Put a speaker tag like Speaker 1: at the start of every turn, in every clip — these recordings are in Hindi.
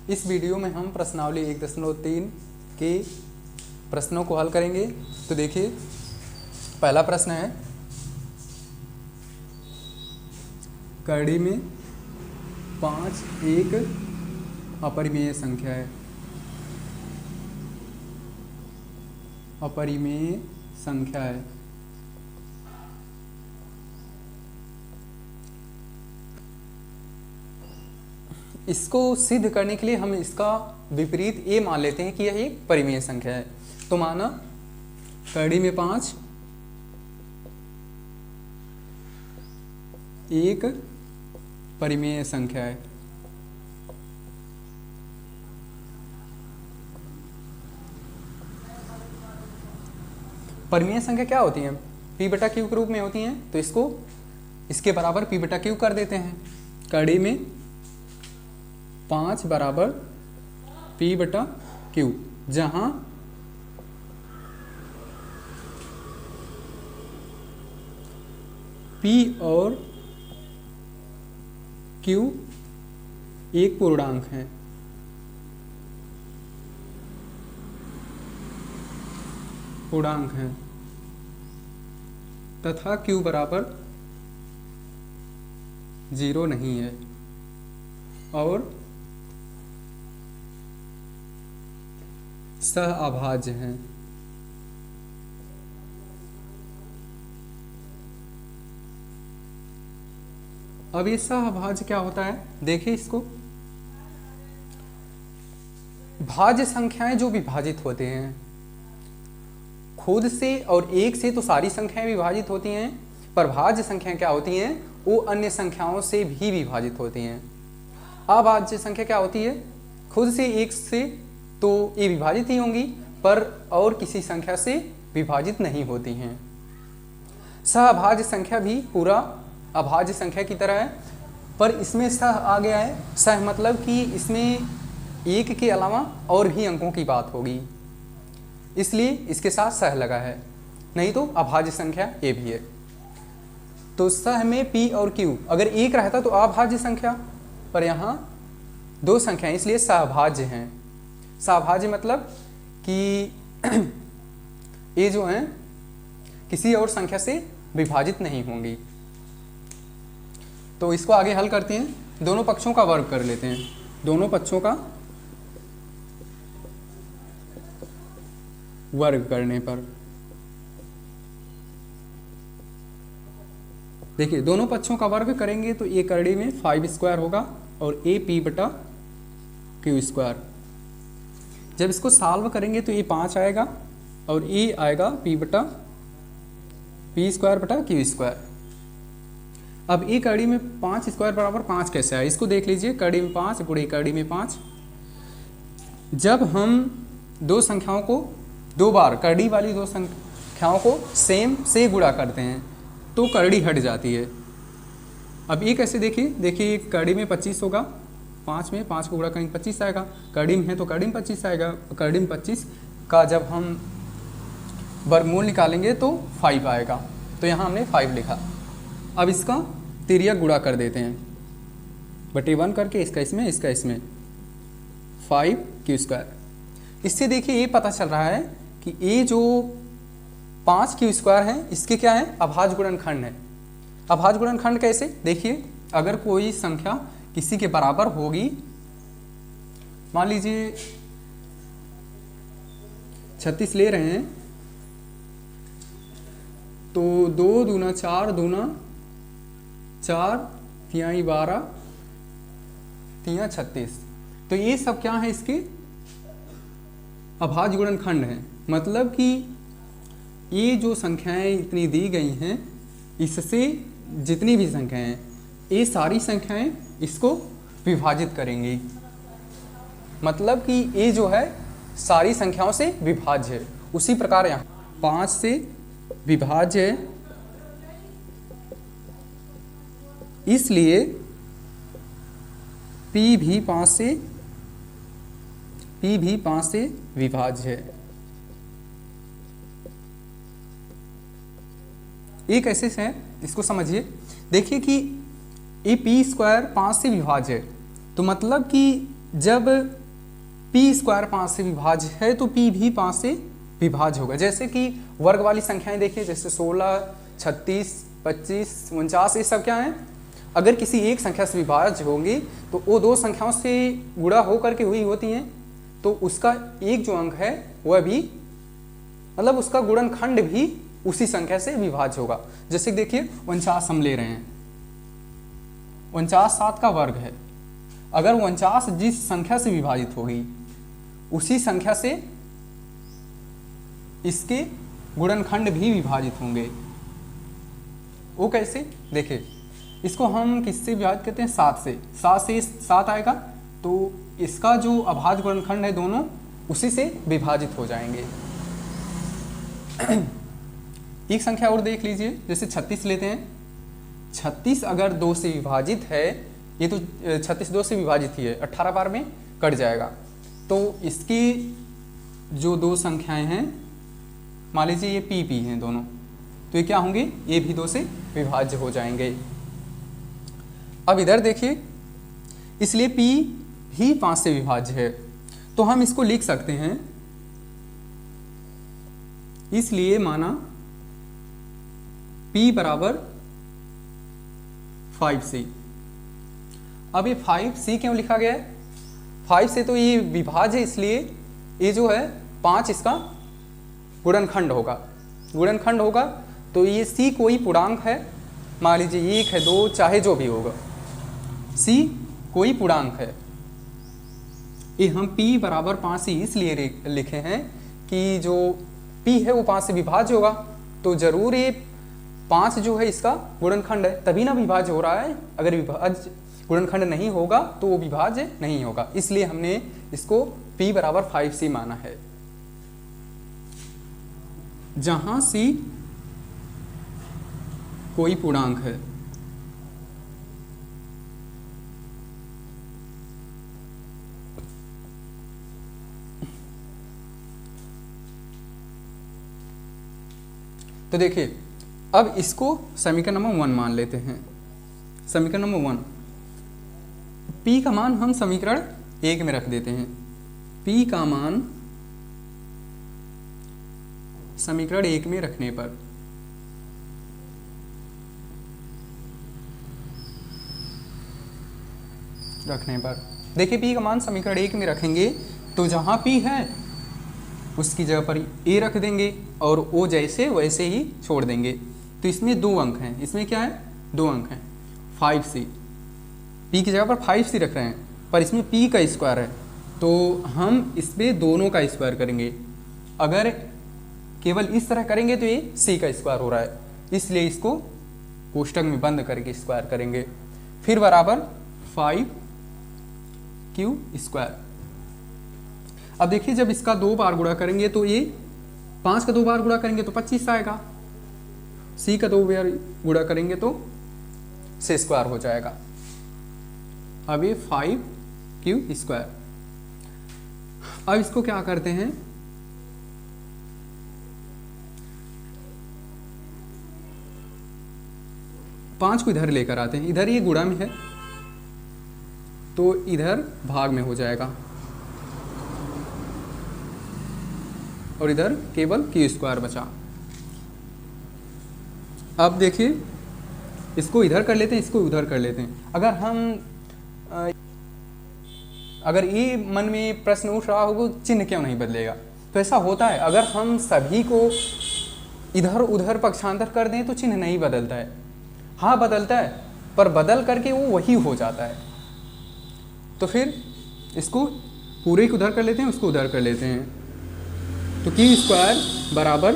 Speaker 1: इस वीडियो में हम प्रश्नावली 1.3 के प्रश्नों को हल करेंगे। तो देखिए, पहला प्रश्न है, कड़ी में 5 एक अपरिमेय संख्या है। अपरिमेय संख्या है। इसको सिद्ध करने के लिए हम इसका विपरीत ये मान लेते हैं कि यह एक परिमेय संख्या है। तो माना कड़ी में 5 एक परिमेय संख्या है। परिमेय संख्या क्या होती है? p बटा क्यू के रूप में होती हैं। तो इसको इसके बराबर p बटा क्यू कर देते हैं। कड़ी में 5 बराबर p बटा क्यू, जहां p और q एक पूर्णांक है। पूर्णांक है तथा q बराबर 0 नहीं है और सहअभाज्य हैं। अब ये सहअभाज्य क्या होता है? देखिए इसको, भाज्य संख्याएं जो विभाजित होते हैं खुद से और एक से, तो सारी संख्याएं विभाजित होती हैं, पर भाज्य संख्याएं क्या होती हैं? वो अन्य संख्याओं से भी विभाजित होती हैं। अभाज्य संख्या क्या होती है? खुद से, एक से, तो ये विभाजित ही होंगी, पर और किसी संख्या से विभाजित नहीं होती हैं। सहअभाज्य संख्या भी पूरा अभाज्य संख्या की तरह है, पर इसमें सह आ गया है। सह मतलब कि इसमें एक के अलावा और भी अंकों की बात होगी, इसलिए इसके साथ सह लगा है, नहीं तो अभाज्य संख्या ये भी है। तो सह में p और q अगर एक रहता तो अभाज्य संख्या, पर यहाँ दो संख्याएं इसलिए सहभाज्य हैं। सहभाज्य मतलब कि ये जो हैं किसी और संख्या से विभाजित नहीं होंगी। तो इसको आगे हल करते हैं, दोनों पक्षों का वर्ग कर लेते हैं। दोनों पक्षों का वर्ग करने पर देखिए, दोनों पक्षों का वर्ग करेंगे तो ए करड़ी में 5 स्क्वायर होगा और ए p बटा क्यू स्क्वायर। जब इसको सॉल्व करेंगे तो ये 5 आएगा और ए आएगा p स्क्वायर बटा क्यू स्क्वायर। अब ए कड़ी में 5 स्क्वायर बराबर 5 कैसे आए? इसको देख लीजिए, कड़ी में 5 गुणे कड़ी में 5। जब हम दो संख्याओं को दो बार, कड़ी वाली दो संख्याओं को सेम से गुणा करते हैं तो कड़ी हट जाती है। अब ये कैसे? देखिए कड़ी में 25 होगा, 5 में 5 को गुणा करेंगे 25 आएगा। कड़ी में है तो कड़ी में 25 आएगा। कड़ी में 25 का जब हम वर्गमूल निकालेंगे तो 5 आएगा, तो यहाँ हमने 5 लिखा। अब इसका तिर्यक गुणा कर देते हैं, बटे 1 करके, इसका इसमें 5 क्यू स्क्वायर। इससे देखिए ये पता चल रहा है कि ये जो 5 क्यू स्क्वायर है इसके क्या है? अभाज्य गुणनखंड है। अभाज्य गुणनखंड कैसे? देखिए, अगर कोई संख्या किसी के बराबर होगी, मान लीजिए 36 ले रहे हैं, तो 2 दूना 4 दूना 4 तिहाई 12 तिहाई 36, तो ये सब क्या है? इसके अभाज्य गुणनखंड है। मतलब कि ये जो संख्याएं इतनी दी गई हैं, इससे जितनी भी संख्याएं हैं, ये सारी संख्याएं इसको विभाजित करेंगी। मतलब कि ये जो है सारी संख्याओं से विभाज्य है। उसी प्रकार यहाँ 5 से विभाज्य है, इसलिए p भी 5 से विभाज्य है। ये कैसे है इसको समझिए। देखिए कि ये p स्क्वायर 5 से विभाज्य है, तो मतलब कि जब पी स्क्वायर 5 से विभाज्य है तो पी भी 5 से विभाज्य होगा। जैसे कि वर्ग वाली संख्याएं देखिए, जैसे 16, 36, 25, 49, ये सब क्या हैं, अगर किसी एक संख्या से विभाज्य होंगी तो वो दो संख्याओं से गुणा होकर के हुई होती हैं, तो उसका एक जो अंक है वह भी, मतलब उसका गुणनखंड भी उसी संख्या से विभाज्य होगा। जैसे देखिए 49 हम ले रहे हैं, 49 7 का वर्ग है, अगर 49 जिस संख्या से विभाजित होगी उसी संख्या से इसके गुणनखंड भी विभाजित होंगे। वो कैसे, देखिए इसको हम किससे विभाजित करते हैं, 7 से। 7 से 7 आएगा तो इसका जो अभाज्य गुणनखंड है दोनों उसी से विभाजित हो जाएंगे। एक संख्या और देख लीजिए, जैसे 36 लेते हैं। 36 अगर 2 से विभाजित है, ये तो 36 2 से विभाजित ही है, 18 बार में कट जाएगा, तो इसकी जो दो संख्याएं हैं, मान लीजिए ये पी पी हैं दोनों, तो ये क्या होंगे, ये भी 2 से विभाज्य हो जाएंगे। अब इधर देखिए, इसलिए p ही 5 से विभाज्य है, तो हम इसको लिख सकते हैं, इसलिए माना p बराबर 5c। अब ये 5c क्यों लिखा गया है, 5 से तो ये विभाज्य है, इसलिए ये जो है 5 इसका गुणनखंड होगा। गुणनखंड होगा तो ये c कोई पूर्णांक है, मान लीजिए 1 है, 2, चाहे जो भी होगा, c कोई पूर्णांक है। ये हम p बराबर 5 इसलिए लिखे हैं कि जो p है वो 5 से विभाज्य होगा, तो जरूर ये 5 जो है इसका गुणनखंड है, तभी ना विभाज्य हो रहा है। अगर विभाज्य गुणनखंड नहीं होगा तो वो विभाज्य नहीं होगा, इसलिए हमने इसको p बराबर 5c माना है, जहां c कोई पूर्णांक है। तो देखिए अब इसको समीकरण नंबर 1 मान लेते हैं। समीकरण नंबर 1, p का मान हम समीकरण 1 में रख देते हैं। p का मान समीकरण 1 में रखने पर देखिए p का मान समीकरण 1 में रखेंगे तो जहां p है उसकी जगह पर a रख देंगे और o जैसे वैसे ही छोड़ देंगे। तो इसमें 2 अंक हैं, इसमें क्या है, 2 अंक हैं, 5c। p की जगह पर 5c रख रहे हैं, पर इसमें p का स्क्वायर है, तो हम इस पर दोनों का स्क्वायर करेंगे। अगर केवल इस तरह करेंगे तो ये c का स्क्वायर हो रहा है, इसलिए इसको कोष्टक में बंद करके स्क्वायर करेंगे। फिर बराबर 5q स्क्वायर। अब देखिए जब इसका 2 बार गुणा करेंगे तो ये 5 का 2 बार गुणा करेंगे तो 25 आएगा, c का 2 बार गुणा करेंगे तो से स्क्वायर हो जाएगा। अब ये 5q स्क्वायर। अब इसको क्या करते हैं, पांच को इधर लेकर आते हैं, इधर ये गुणा में है तो इधर भाग में हो जाएगा और इधर केवल q स्क्वायर बचा। अब देखिए इसको इधर कर लेते हैं, इसको उधर कर लेते हैं। अगर ये मन में प्रश्न उठ रहा होगा चिन्ह क्यों नहीं बदलेगा, तो ऐसा होता है, अगर हम सभी को इधर उधर पक्षांतर कर दें तो चिन्ह नहीं बदलता है। हाँ बदलता है, पर बदल करके वो वही हो जाता है। तो फिर इसको पूरे को उधर कर लेते हैं, उसको उधर कर लेते हैं, तो q स्क्वायर बराबर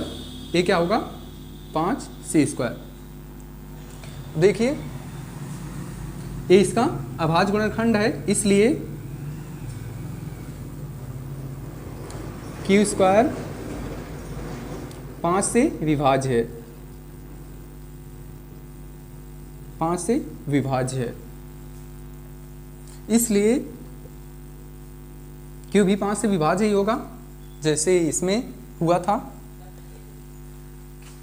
Speaker 1: ये क्या होगा, 5c स्क्वायर। देखिए ये इसका अभाज्य गुणनखंड है, इसलिए q स्क्वायर 5 से विभाज्य है, 5 से विभाज्य है, इसलिए q भी 5 से विभाज्य ही होगा, जैसे इसमें हुआ था।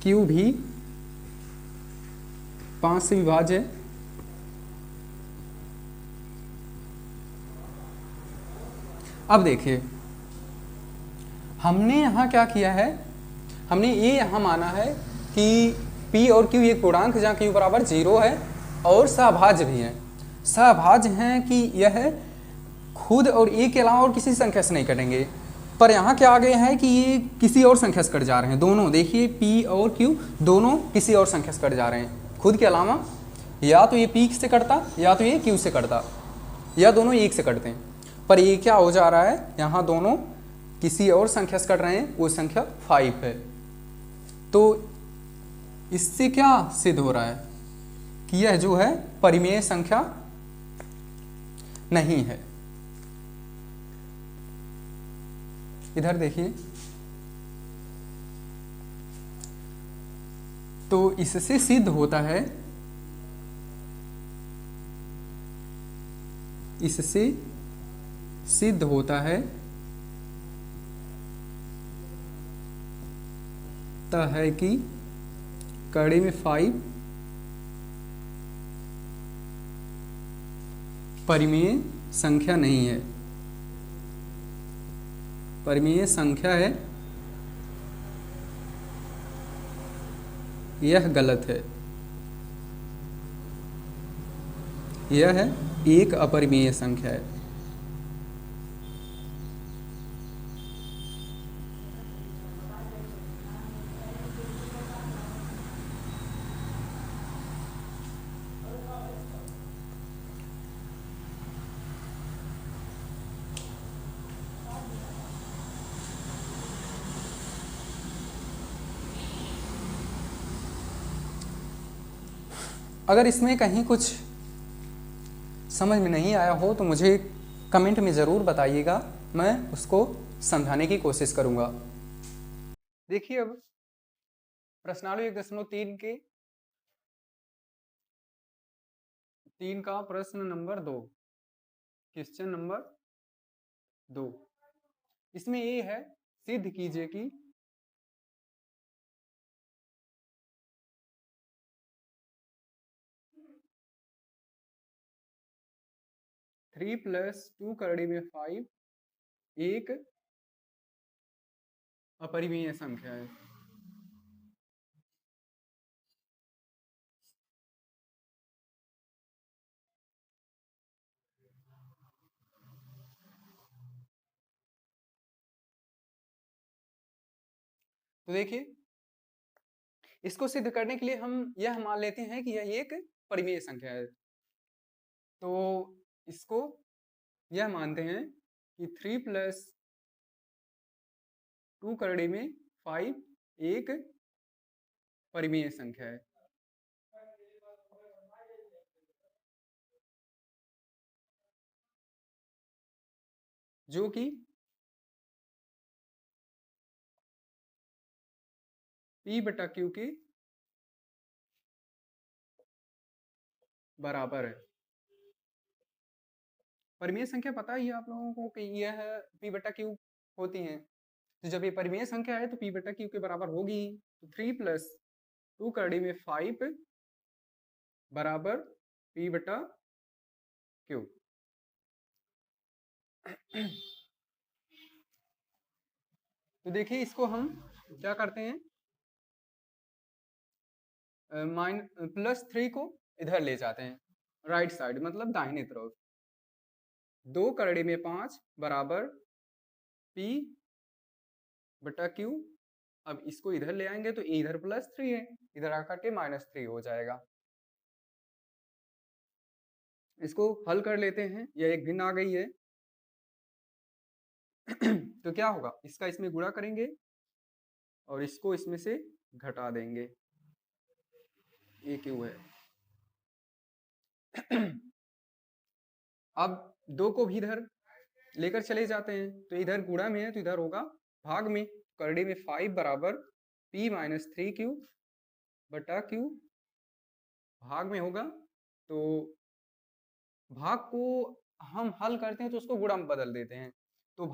Speaker 1: q भी 5 से विभाज्य है, अब देखिए, हमने यहाँ क्या किया है, हमने ये यहाँ माना है कि P और Q एक पूर्णांक जहाँ Q बराबर 0 है और सहभाज्य भी हैं। सहभाज्य हैं कि यह खुद और ए के अलावा और किसी संख्या से नहीं कटेंगे। पर यहाँ क्या आ गए हैं कि ये किसी और संख्या से कट जा रहे हैं। दोनों देखिए P और Q दोनों किसी और संख्या से कट जा रहे हैं खुद के अलावा। या तो ये P से कटता या तो ये Q से कटता, या दोनों एक से कटते हैं। पर ये क्या हो जा रहा है, यहाँ दोनों किसी और संख्या से कट रहे हैं, वो संख्या 5 है। तो इससे क्या सिद्ध हो रहा है कि यह जो है परिमेय संख्या नहीं है। इधर देखिए, तो इससे सिद्ध होता है, इससे सिद्ध होता है कि कड़ी में 5 परिमेय संख्या नहीं है, परिमेय संख्या है, यह गलत है, यह एक अपरिमेय संख्या है। अगर इसमें कहीं कुछ समझ में नहीं आया हो तो मुझे कमेंट में ज़रूर बताइएगा, मैं उसको समझाने की कोशिश करूंगा। देखिए, अब प्रश्नावली 1.3 के 3 का प्रश्न नंबर 2, क्वेश्चन नंबर 2, इसमें ये है, सिद्ध कीजिए कि थ्री प्लस 2 करड़ी में 5 एक अपरिमेय संख्या है। तो देखिए, इसको सिद्ध करने के लिए हम यह मान लेते हैं कि यह एक परिमेय संख्या है। तो इसको यह मानते हैं कि 3 प्लस 2 करड़ी में 5 एक परिमेय संख्या है। जो कि P बटा Q के बराबर है। परिमेय संख्या पता ही है आप लोगों को कि यह P बटा Q होती है। तो जब ये परिमेय संख्या है तो P बटा Q के बराबर होगी। तो 3 प्लस 2 करड़ी में 5 बराबर P बटा Q। तो देखिए, इसको हम क्या करते हैं, +3 को इधर ले जाते हैं, राइट साइड मतलब दाहिने तरफ। 2 करड़ी में 5 बराबर P बटा Q। अब इसको इधर ले आएंगे तो ये इधर +3 है, इधर आकर के -3 हो जाएगा। इसको हल कर लेते हैं, यह एक भिन्न आ गई है। तो क्या होगा, इसका इसमें गुणा करेंगे और इसको इसमें से घटा देंगे, ये क्यों है। अब 2 को भी इधर लेकर चले जाते हैं, तो इधर गुणा में है तो इधर होगा भाग में। करड़ी में 5 बराबर P माइनस 3Q बटा Q भाग में होगा। तो भाग को हम हल करते हैं तो उसको गुणा में बदल देते हैं, तो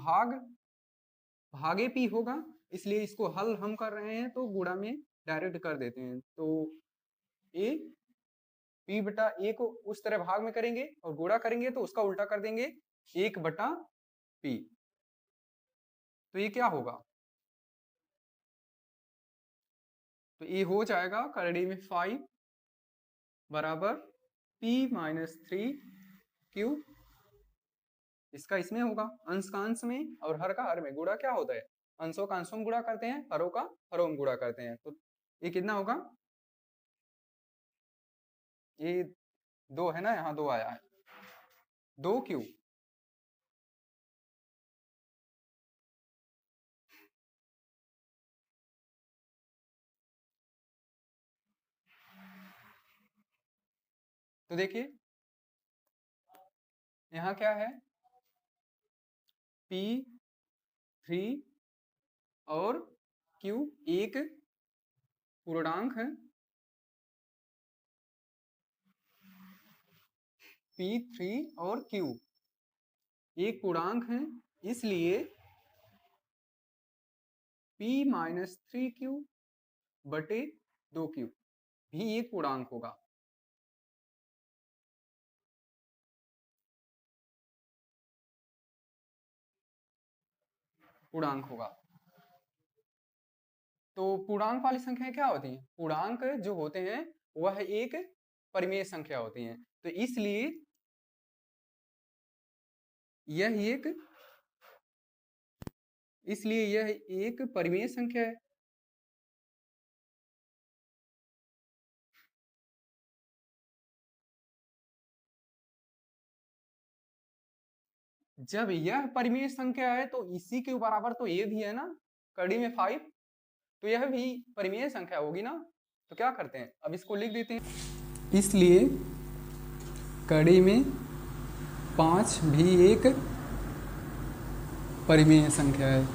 Speaker 1: भागे P होगा, इसलिए इसको हल हम कर रहे हैं तो गुणा में डायरेक्ट कर देते हैं। तो ए P बटा A को उस तरह भाग में करेंगे और गुणा करेंगे तो उसका उल्टा कर देंगे 1 बटा P। तो ये क्या होगा, तो ये हो जाएगा करड़ी में 5 बराबर p-3q। इसका इसमें होगा अंश का अंश में और हर का हर में। गुणा क्या होता है, अंशों का अंशों में गुणा करते हैं, हरों का हरों में गुणा करते हैं। तो ये कितना होगा, ये 2 है ना, यहाँ 2 आया है, 2q। तो देखिए यहाँ क्या है, p3 और q एक पूर्णांक है, p3 और q एक पूर्णांक है, इसलिए p-3q बटे 2q भी एक पूर्णांक होगा। पूर्णांक होगा। तो पूर्णांक वाली संख्याएं क्या होती हैं, पूर्णांक जो होते हैं वह एक परिमेय संख्या होती हैं। तो इसलिए यह एक परिमेय संख्या है। जब यह परिमेय संख्या है तो इसी के बराबर तो ये भी है ना, कड़ी में 5, तो यह भी परिमेय संख्या होगी ना। तो क्या करते हैं, अब इसको लिख देते हैं। इसलिए कड़ी में 5 भी एक परिमेय संख्या है।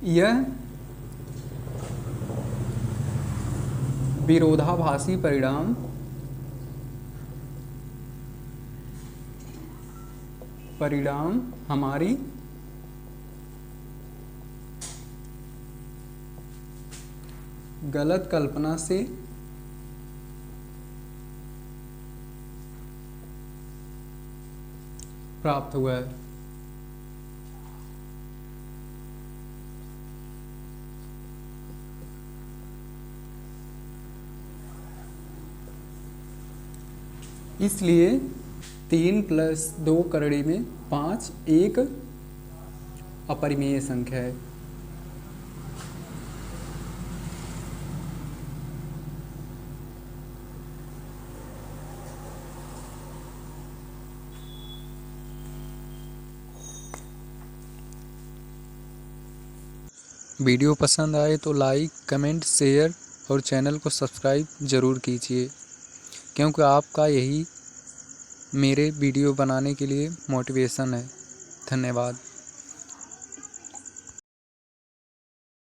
Speaker 1: यह विरोधाभासी परिणाम हमारी गलत कल्पना से प्राप्त हुआ है। इसलिए 3 + 2 करड़ी में 5 एक अपरिमेय संख्या है।
Speaker 2: वीडियो पसंद आए तो लाइक, कमेंट, शेयर और चैनल को सब्सक्राइब ज़रूर कीजिए, क्योंकि आपका यही मेरे वीडियो बनाने के लिए मोटिवेशन है। धन्यवाद।